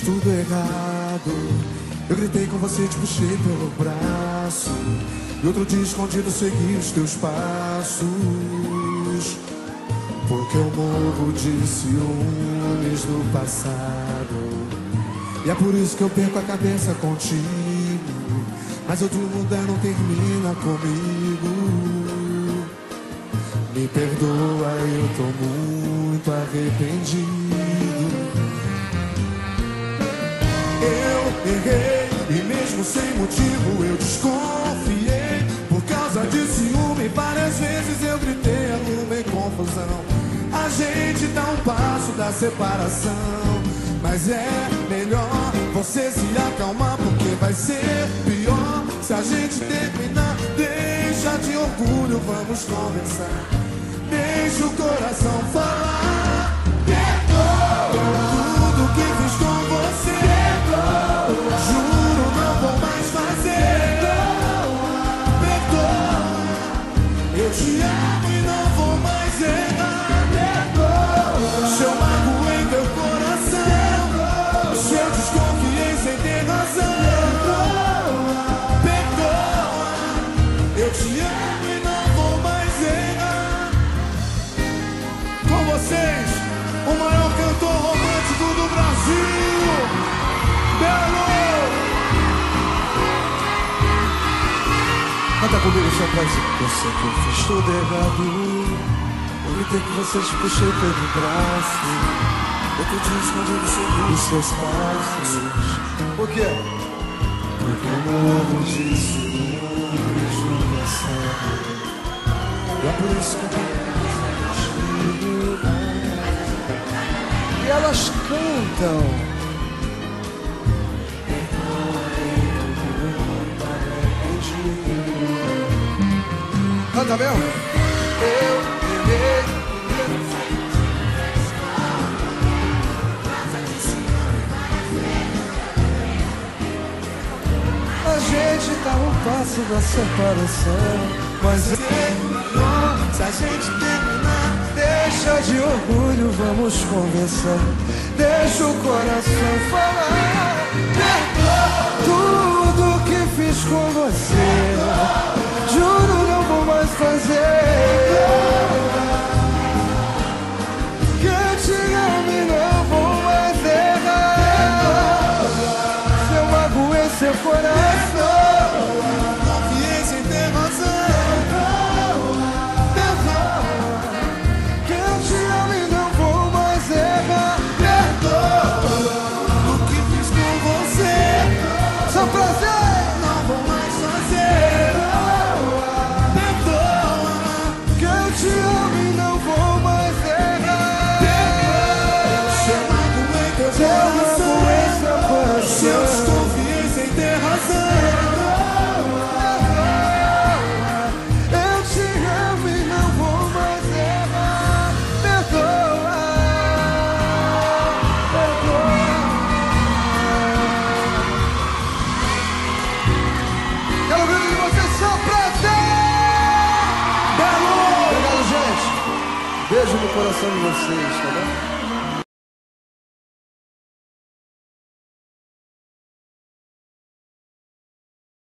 fiz tudo errado. Eu gritei com você, te puxei pelo braço, e outro dia escondido segui os teus passos. Porque eu morro de ciúmes do passado, e é por isso que eu perco a cabeça contigo. Mas outro mundo não termina comigo. Me perdoa, eu tô muito arrependido. Eu errei, e mesmo sem motivo eu desconfiei. Por causa de ciúme, várias vezes eu gritei, arrumei confusão. A gente dá um passo da separação, mas é melhor você se acalmar, porque vai ser pior se a gente terminar. Deixa de orgulho, vamos conversar. Deixa o coração falar. Perdoa tudo que fiz com você. Perdoa. Juro, não vou mais fazer. Perdoa. Eu te amo e não vou mais errar. Perdoa. Se eu magoei teu coração, se eu desconfiei sem ter razão. Perdoa. Eu te amo e não vou mais errar. Com vocês, o maior cantor romântico do Brasil, Belo! Canta comigo só pra dizer. Eu sei que eu fiz tudo errado. Eu gritei que você te puxei pelo braço. Outro dia escondido sobre os seus passos. Por quê? Porque eu morro de ciúmes do passado. E é por isso que eu tenho. E elas cantam. Canta mesmo? Eu errei. A gente tá um passo da separação, mas é melhor se a gente terminar. Deixa de orgulho, vamos conversar. Deixa o coração falar. Perdoa tudo que fiz com você. Juro, não vou mais fazer. Que eu te amo e não vou mais errar. Se eu magoei seu coração, Confiei sem ter razão. só prazer, Não vou mais fazer. Perdoa. que eu te amo e não vou mais errar. Se eu magoei teu Se eu magoei seu coração, se eu desconfiei sem ter razão. eu te amo e não vou mais errar. Perdoa, perdoa. Quero ver de vocês só prazer. Belo! Obrigado, gente. Beijo no coração de vocês, tá bom?